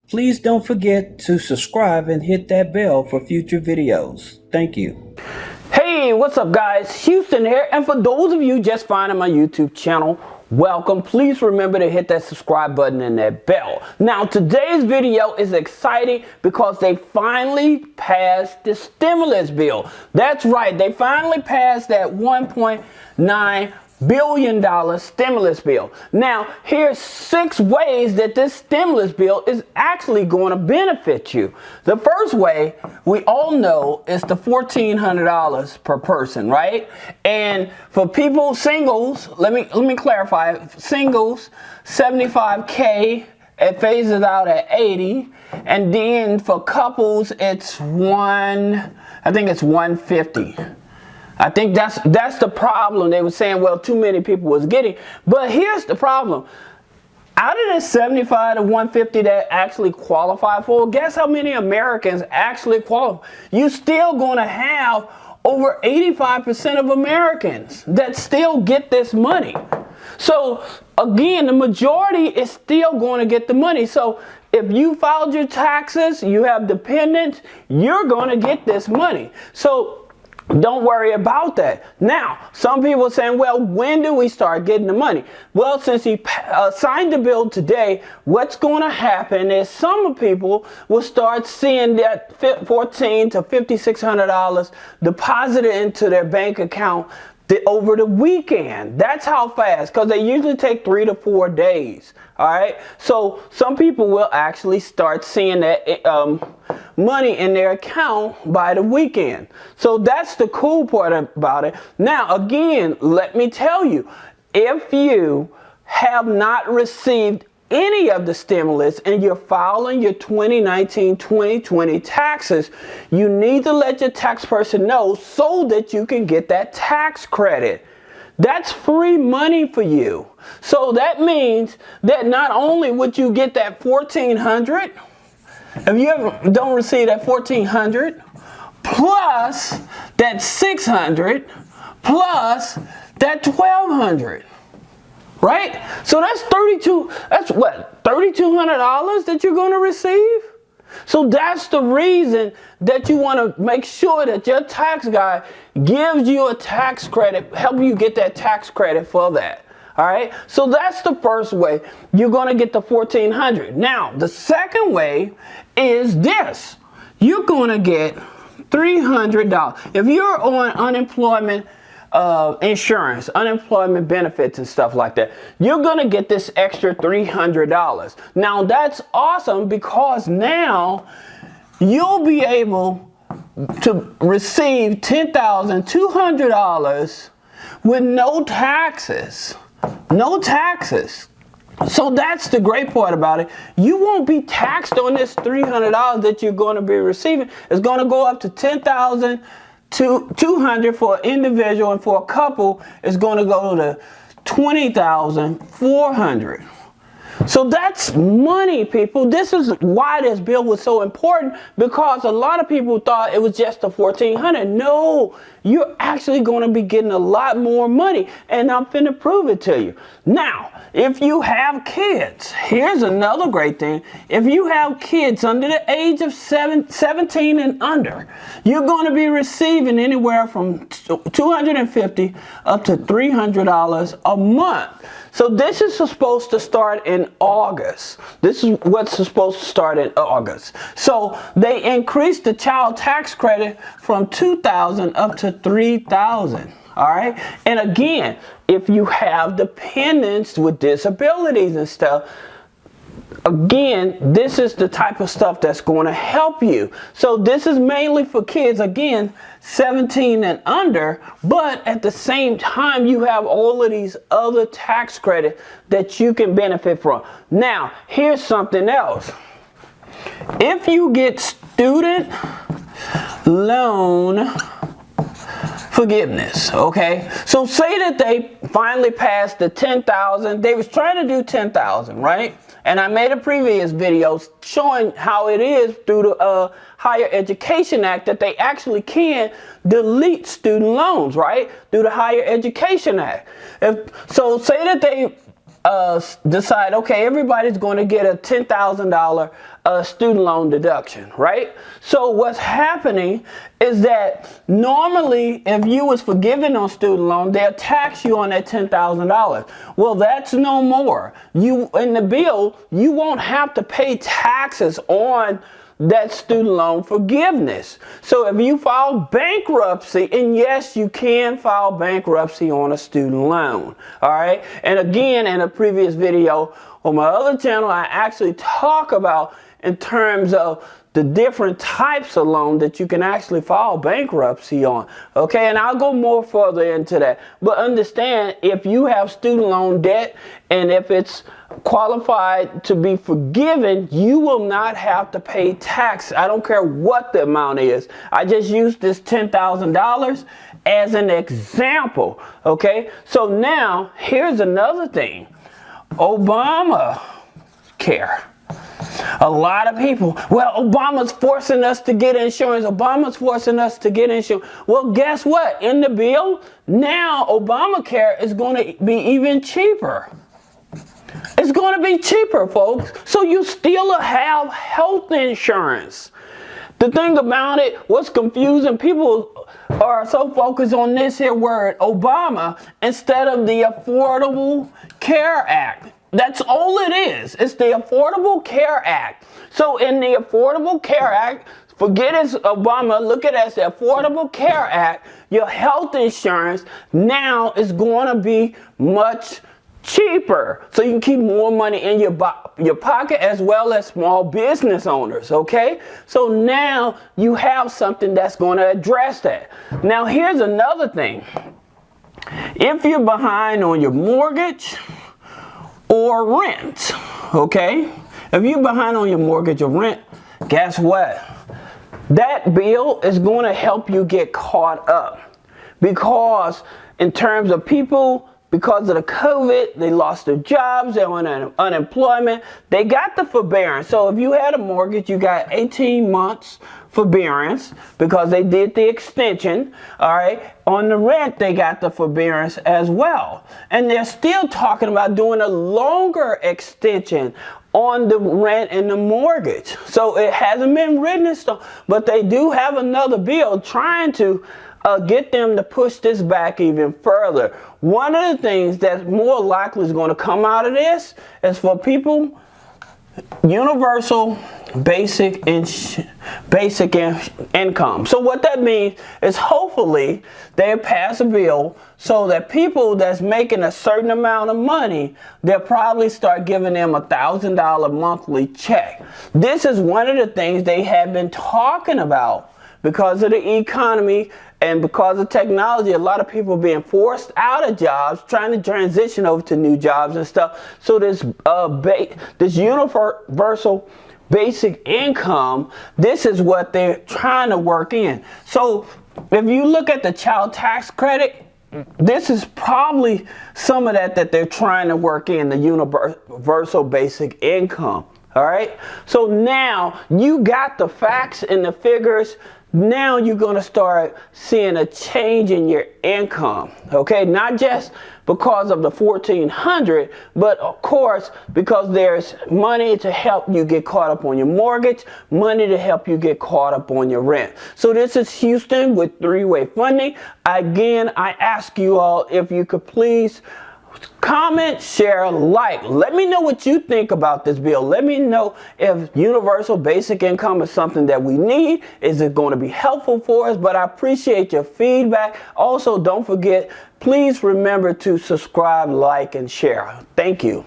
Please don't forget to subscribe and hit that bell for future videos. Thank you. Hey, what's up guys? Houston here, and for those of you just finding my YouTube channel, welcome. Please remember to hit that subscribe button and that bell. Now today's video is exciting because they finally passed the stimulus bill. That's right, they finally passed that $1.9 billion stimulus bill. Now here's 6 ways that this stimulus bill is actually going to benefit you. The first way we all know is the $1,400 per person, right? And for people, singles, let me clarify, singles, $75K, it phases out at 80, and then for couples it's I think it's 150. I think that's the problem. They were saying, well, too many people was getting. But here's the problem. Out of the 75 to 150 that actually qualify for, guess how many Americans actually qualify? You're still going to have over 85% of Americans that still get this money. So again, the majority is still going to get the money. So if you filed your taxes, you have dependents, you're going to get this money. So don't worry about that. Now, some people are saying, well, when do we start getting the money? Well, since he signed the bill today, what's going to happen is some people will start seeing that $1,400 to $5,600 deposited into their bank account over the weekend. That's how fast, because they usually take 3 to 4 days. All right, so some people will actually start seeing that money in their account by the weekend. So that's the cool part about it. Now again, let me tell you, if you have not received any of the stimulus and you're filing your 2019-2020 taxes, you need to let your tax person know so that you can get that tax credit. That's free money for you. So that means that not only would you get that $1,400, if you ever don't receive that $1,400, plus that $600, plus that $1,200. Right? So that's $3,200 that you're going to receive? So that's the reason that you want to make sure that your tax guy gives you a tax credit, help you get that tax credit for that. All right? So that's the first way you're going to get the $1,400. Now, the second way is this. You're going to get $300. If you're on unemployment insurance, unemployment benefits and stuff like that, you're gonna get this extra $300. Now that's awesome because now you'll be able to receive $10,200 with no taxes. No taxes. So that's the great part about it. You won't be taxed on this $300 that you're going to be receiving. It's going to go up to $10,200 for an individual, and for a couple it's going to go to $20,400. So that's money, people. This is why this bill was so important, because a lot of people thought it was just the $1,400. No, you're actually going to be getting a lot more money, and I'm finna prove it to you. Now, if you have kids, here's another great thing. If you have kids under the age of 17 and under, you're going to be receiving anywhere from $250 up to $300 a month. So this is supposed to start in August. This is what's supposed to start in August. So they increased the child tax credit from $2,000 up to $3,000. All right. And again, if you have dependents with disabilities and stuff, again, this is the type of stuff that's going to help you. So this is mainly for kids, again, 17 and under, but at the same time, you have all of these other tax credits that you can benefit from. Now, here's something else. If you get student loan forgiveness, okay? So say that they finally passed the $10,000. They was trying to do $10,000, right? And I made a previous video showing how it is through the Higher Education Act that they actually can delete student loans, right? Through the Higher Education Act. So say that they decide, okay, everybody's going to get a $10,000 student loan deduction, right? So what's happening is that normally if you was forgiven on student loan, they'll tax you on that $10,000. Well, that's no more. You, in the bill, you won't have to pay taxes on that student loan forgiveness. So if you file bankruptcy, and yes, you can file bankruptcy on a student loan, all right? And again, in a previous video on my other channel, I actually talk about in terms of the different types of loan that you can actually file bankruptcy on, okay? And I'll go more further into that. But understand, if you have student loan debt and if it's qualified to be forgiven, you will not have to pay tax. I don't care what the amount is. I just used this $10,000 as an example, okay? So now, here's another thing. Obamacare. A lot of people, well, Obama's forcing us to get insurance. Obama's forcing us to get insurance. Well, guess what? In the bill, now Obamacare is going to be even cheaper. It's going to be cheaper, folks. So you still have health insurance. The thing about it, what's confusing, people are so focused on this here word, Obama, instead of the Affordable Care Act. That's all it is. It's the Affordable Care Act. So in the Affordable Care Act, forget it's Obama, look at it as the Affordable Care Act, your health insurance now is going to be much cheaper. So you can keep more money in your pocket, as well as small business owners, okay? So now you have something that's going to address that. Now here's another thing. If you're behind on your mortgage or rent, okay? If you're behind on your mortgage or rent, guess what? That bill is going to help you get caught up, because in terms of people, because of the COVID, they lost their jobs, they're on unemployment, they got the forbearance. So if you had a mortgage, you got 18 months forbearance because they did the extension, all right? On the rent, they got the forbearance as well. And they're still talking about doing a longer extension on the rent and the mortgage. So it hasn't been written in stone, but they do have another bill trying to get them to push this back even further. One of the things that more likely is going to come out of this is for people, universal basic income. So what that means is hopefully they pass a bill so that people that's making a certain amount of money, they'll probably start giving them $1,000 monthly check. This is one of the things they have been talking about. Because of the economy and because of technology, a lot of people being forced out of jobs, trying to transition over to new jobs and stuff. So this universal basic income, this is what they're trying to work in. So if you look at the child tax credit, this is probably some of that they're trying to work in, the universal basic income. All right. So now you got the facts and the figures. Now you're going to start seeing a change in your income, okay? Not just because of the $1,400, but of course because there's money to help you get caught up on your mortgage, money to help you get caught up on your rent. So this is Houston with three-way funding. Again, I ask you all if you could please comment, share, like. Let me know what you think about this bill. Let me know if universal basic income is something that we need. Is it going to be helpful for us? But I appreciate your feedback. Also, don't forget, please remember to subscribe, like, and share. Thank you.